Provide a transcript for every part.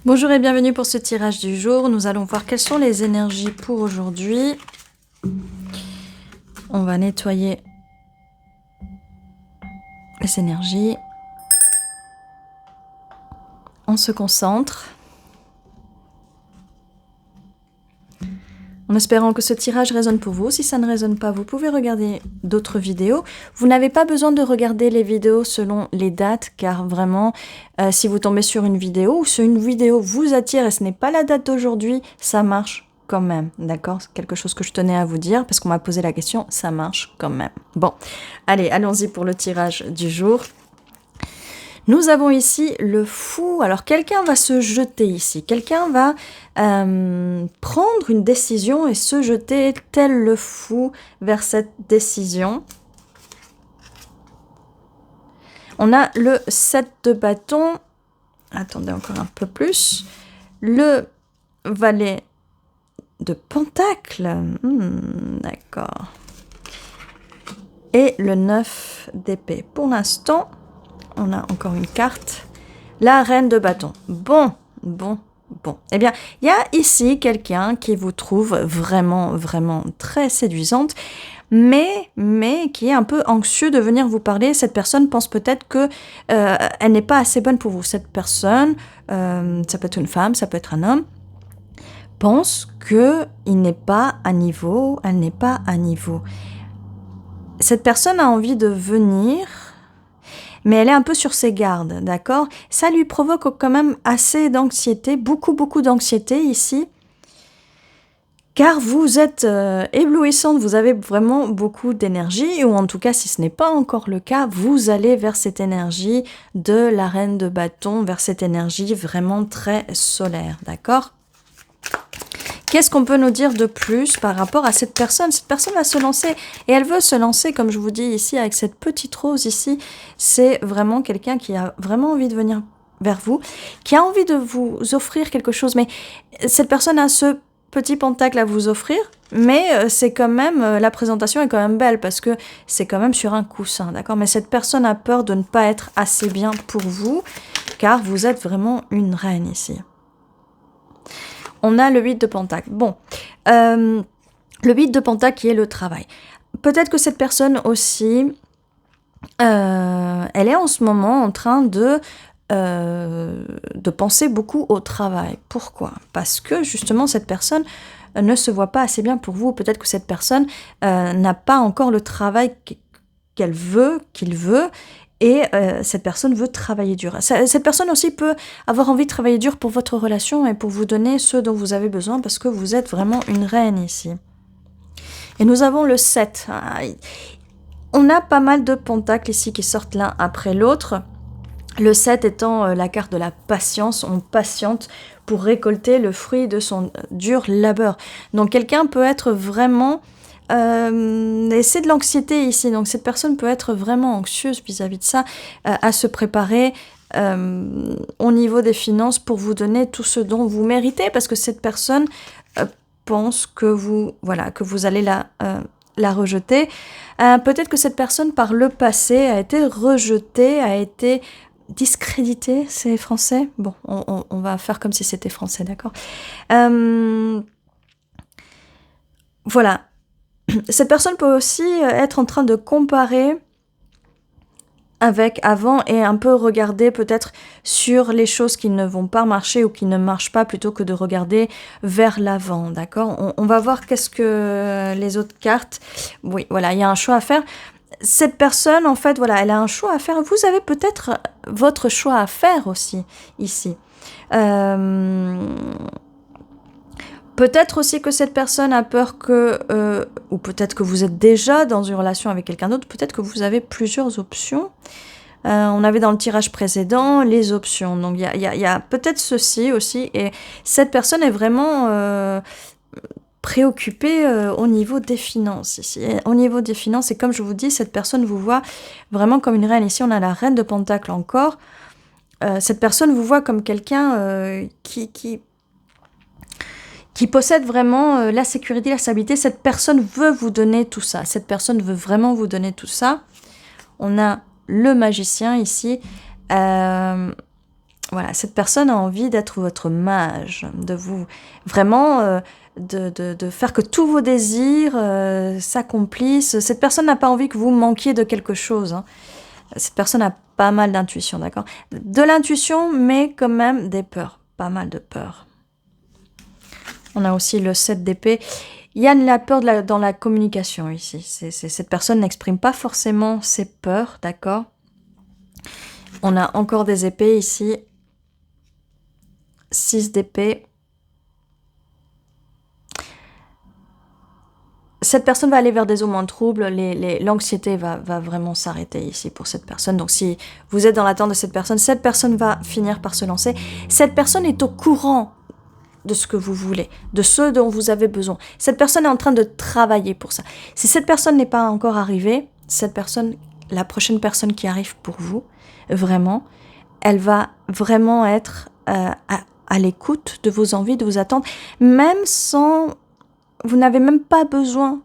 Bonjour et bienvenue pour ce tirage du jour. Nous allons voir quelles sont les énergies pour aujourd'hui. On va nettoyer les énergies. On se concentre. En espérant que ce tirage résonne pour vous. Si ça ne résonne pas, vous pouvez regarder d'autres vidéos. Vous n'avez pas besoin de regarder les vidéos selon les dates, car vraiment, si vous tombez sur une vidéo ou si une vidéo vous attire et ce n'est pas la date d'aujourd'hui, ça marche quand même, d'accord? C'est quelque chose que je tenais à vous dire parce qu'on m'a posé la question, ça marche quand même. Bon, allez, allons-y pour le tirage du jour. Nous avons ici le fou. Alors, quelqu'un va se jeter ici. Quelqu'un va prendre une décision et se jeter tel le fou vers cette décision. On a le 7 de bâton. Attendez encore un peu plus. Le valet de pentacle. D'accord. Et le 9 d'épée. Pour l'instant, on a encore une carte. La reine de bâton. Bon. Eh bien, il y a ici quelqu'un qui vous trouve vraiment très séduisante, mais qui est un peu anxieux de venir vous parler. Cette personne pense peut-être que elle n'est pas assez bonne pour vous. Cette personne, ça peut être une femme, ça peut être un homme, pense qu'il n'est pas à niveau, elle n'est pas à niveau. Cette personne a envie de venir, mais elle est un peu sur ses gardes, d'accord? Ça lui provoque quand même assez d'anxiété, beaucoup d'anxiété ici, car vous êtes éblouissante, vous avez vraiment beaucoup d'énergie, ou en tout cas, si ce n'est pas encore le cas, vous allez vers cette énergie de la reine de bâton, vers cette énergie vraiment très solaire, d'accord? Qu'est-ce qu'on peut nous dire de plus par rapport à cette personne? Cette personne va se lancer et elle veut se lancer, comme je vous dis ici, avec cette petite rose ici. C'est vraiment quelqu'un qui a vraiment envie de venir vers vous, qui a envie de vous offrir quelque chose. Mais cette personne a ce petit pentacle à vous offrir, mais c'est quand même, la présentation est quand même belle parce que c'est quand même sur un coussin, d'accord? Mais cette personne a peur de ne pas être assez bien pour vous, car vous êtes vraiment une reine ici. On a le 8 de pentacle. Bon, le 8 de pentacle qui est le travail. Peut-être que cette personne aussi, elle est en ce moment en train de penser beaucoup au travail. Pourquoi? Parce que justement cette personne ne se voit pas assez bien pour vous. Peut-être que cette personne n'a pas encore le travail qu'il veut, et cette personne veut travailler dur. Cette personne aussi peut avoir envie de travailler dur pour votre relation et pour vous donner ce dont vous avez besoin parce que vous êtes vraiment une reine ici. Et nous avons le 7. On a pas mal de pentacles ici qui sortent l'un après l'autre. Le 7 étant la carte de la patience. On patiente pour récolter le fruit de son dur labeur. Donc quelqu'un peut être vraiment... et c'est de l'anxiété ici, donc cette personne peut être vraiment anxieuse vis-à-vis de ça, à se préparer au niveau des finances pour vous donner tout ce dont vous méritez, parce que cette personne pense que vous allez la rejeter. Peut-être que cette personne par le passé a été rejetée, a été discréditée, c'est français? Bon, on va faire comme si c'était français, d'accord? Voilà. Cette personne peut aussi être en train de comparer avec avant et un peu regarder peut-être sur les choses qui ne vont pas marcher ou qui ne marchent pas plutôt que de regarder vers l'avant, d'accord? On va voir qu'est-ce que les autres cartes... Oui, voilà, il y a un choix à faire. Cette personne, en fait, voilà, elle a un choix à faire. Vous avez peut-être votre choix à faire aussi, ici. Peut-être aussi que cette personne a peur que, ou peut-être que vous êtes déjà dans une relation avec quelqu'un d'autre, peut-être que vous avez plusieurs options. On avait dans le tirage précédent les options, donc il y a peut-être ceci aussi, et cette personne est vraiment préoccupée au niveau des finances ici. Et au niveau des finances, et comme je vous dis, cette personne vous voit vraiment comme une reine. Ici, on a la reine de pentacle encore. Cette personne vous voit comme quelqu'un qui possède vraiment la sécurité, la stabilité. Cette personne veut vous donner tout ça. Cette personne veut vraiment vous donner tout ça. On a le magicien ici. Voilà, cette personne a envie d'être votre mage, de vous vraiment de faire que tous vos désirs s'accomplissent. Cette personne n'a pas envie que vous manquiez de quelque chose. Hein. Cette personne a pas mal d'intuition, d'accord? De l'intuition, mais quand même des peurs. Pas mal de peurs. On a aussi le 7 d'épée. Il y a de la peur dans la communication ici. Cette personne n'exprime pas forcément ses peurs, d'accord? On a encore des épées ici. 6 d'épée. Cette personne va aller vers des eaux moins troubles, l'anxiété va vraiment s'arrêter ici pour cette personne. Donc si vous êtes dans l'attente de cette personne va finir par se lancer. Cette personne est au courant de ce que vous voulez, de ce dont vous avez besoin. Cette personne est en train de travailler pour ça. Si cette personne n'est pas encore arrivée, cette personne, la prochaine personne qui arrive pour vous, vraiment, elle va vraiment être à l'écoute de vos envies, de vos attentes, même sans... Vous n'avez même pas besoin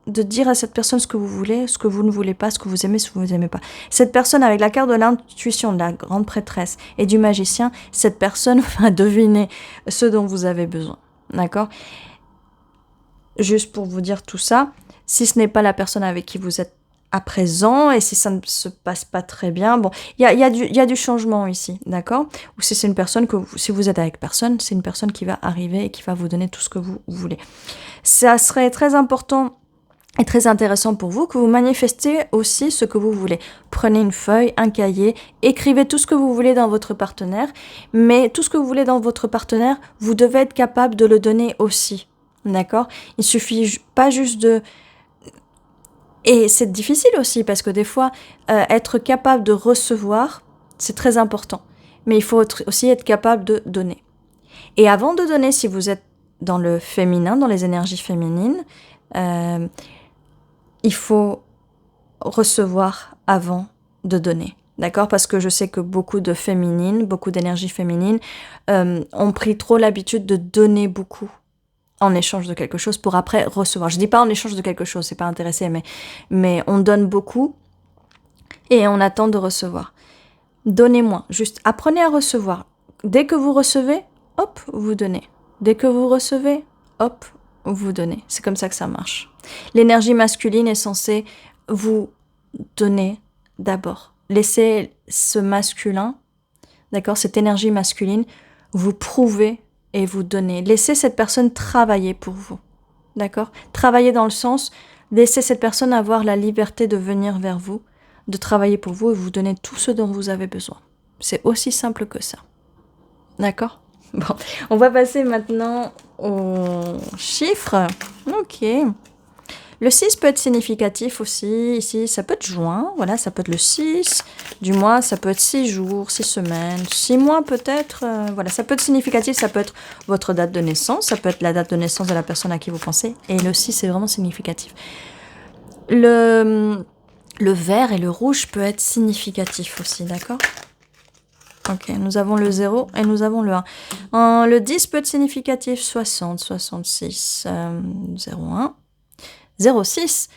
de dire à cette personne ce que vous voulez, ce que vous ne voulez pas, ce que vous aimez, ce que vous n'aimez pas. Cette personne avec la carte de l'intuition, de la grande prêtresse et du magicien, cette personne va deviner ce dont vous avez besoin. D'accord? Juste pour vous dire tout ça, si ce n'est pas la personne avec qui vous êtes à présent, et si ça ne se passe pas très bien, bon, il y a du changement ici, d'accord? Ou si c'est une personne si vous êtes avec personne, c'est une personne qui va arriver et qui va vous donner tout ce que vous voulez. Ça serait très important et très intéressant pour vous que vous manifestiez aussi ce que vous voulez. Prenez une feuille, un cahier, écrivez tout ce que vous voulez dans votre partenaire, mais tout ce que vous voulez dans votre partenaire, vous devez être capable de le donner aussi, d'accord? Il suffit pas juste de... Et c'est difficile aussi parce que des fois, être capable de recevoir, c'est très important. Mais il faut aussi être capable de donner. Et avant de donner, si vous êtes dans le féminin, dans les énergies féminines, il faut recevoir avant de donner. D'accord? Parce que je sais que beaucoup de féminines, beaucoup d'énergie féminine ont pris trop l'habitude de donner beaucoup en échange de quelque chose pour après recevoir. Je dis pas en échange de quelque chose, c'est pas intéressé, mais on donne beaucoup et on attend de recevoir. Donnez moins, juste apprenez à recevoir. Dès que vous recevez, hop, vous donnez. Dès que vous recevez, hop, vous donnez. C'est comme ça que ça marche. L'énergie masculine est censée vous donner d'abord. Laissez ce masculin, d'accord, cette énergie masculine, vous prouver et vous donner. Laissez cette personne travailler pour vous, d'accord? Travailler dans le sens, laissez cette personne avoir la liberté de venir vers vous, de travailler pour vous et vous donner tout ce dont vous avez besoin. C'est aussi simple que ça, d'accord? Bon, on va passer maintenant aux chiffres. Ok. Le 6 peut être significatif aussi, ici, ça peut être juin, voilà, ça peut être le 6 du mois, ça peut être 6 jours, 6 semaines, 6 mois peut-être, voilà, ça peut être significatif, ça peut être votre date de naissance, ça peut être la date de naissance de la personne à qui vous pensez, et le 6 est vraiment significatif. Le vert et le rouge peut être significatif aussi, d'accord? Ok, nous avons le 0 et nous avons le 1. Le 10 peut être significatif, 60, 66, 01. 06,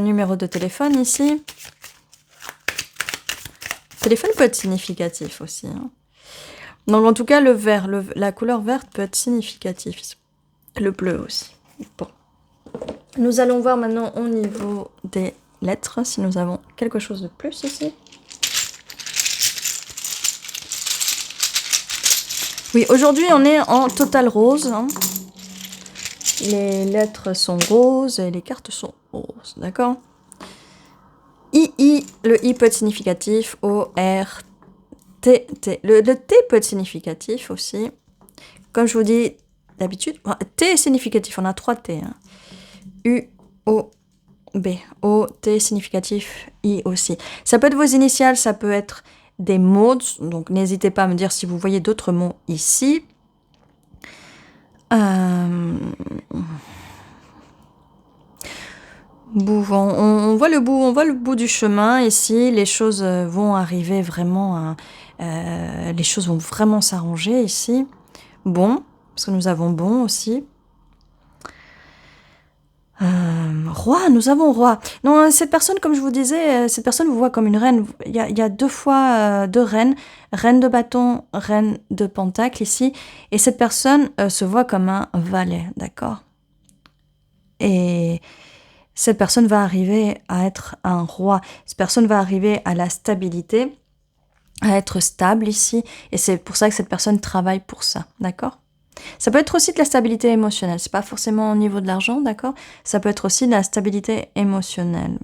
numéro de téléphone ici. Le téléphone peut être significatif aussi. Hein. Donc en tout cas, le vert, la couleur verte peut être significatif. Le bleu aussi. Bon. Nous allons voir maintenant au niveau des lettres, si nous avons quelque chose de plus ici. Oui, aujourd'hui on est en total rose. Hein. Les lettres sont roses et les cartes sont roses, d'accord? I, le I peut être significatif. O, R, T, T. Le T peut être significatif aussi. Comme je vous dis d'habitude, T est significatif, on a 3 T. Hein. U, O, B. O, T significatif, I aussi. Ça peut être vos initiales, ça peut être des mots, donc n'hésitez pas à me dire si vous voyez d'autres mots ici. On voit le bout du chemin ici. Les choses vont arriver vraiment. Les choses vont vraiment s'arranger ici. Bon, parce que nous avons bon aussi. Roi, nous avons roi. Non, cette personne, comme je vous disais, cette personne vous voit comme une reine. Il y a deux fois deux reines. Reine de bâton, reine de pentacle ici. Et cette personne se voit comme un valet, d'accord? Et cette personne va arriver à être un roi. Cette personne va arriver à la stabilité, à être stable ici. Et c'est pour ça que cette personne travaille pour ça, d'accord? Ça peut être aussi de la stabilité émotionnelle. C'est pas forcément au niveau de l'argent, d'accord? Ça peut être aussi de la stabilité émotionnelle.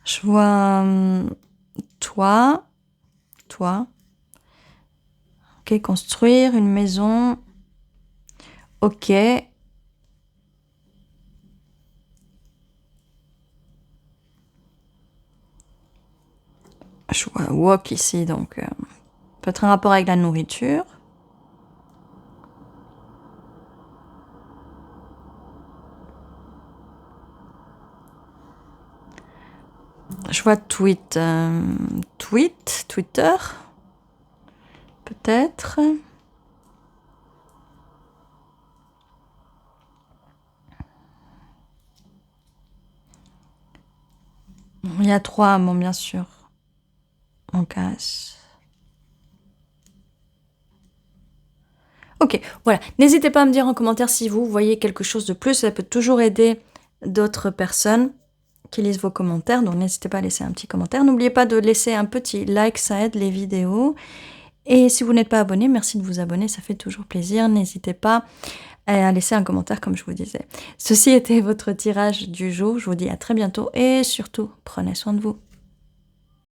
Je vois toi. Ok, construire une maison. Ok. Je vois walk ici, donc peut-être un rapport avec la nourriture. Je vois tweet. Twitter. Peut-être. Il y a 3 mots, bien sûr. On casse. Ok, voilà. N'hésitez pas à me dire en commentaire si vous voyez quelque chose de plus. Ça peut toujours aider d'autres personnes qui lisent vos commentaires. Donc n'hésitez pas à laisser un petit commentaire. N'oubliez pas de laisser un petit like, ça aide les vidéos. Et si vous n'êtes pas abonné, merci de vous abonner, ça fait toujours plaisir. N'hésitez pas à laisser un commentaire comme je vous disais. Ceci était votre tirage du jour. Je vous dis à très bientôt et surtout, prenez soin de vous.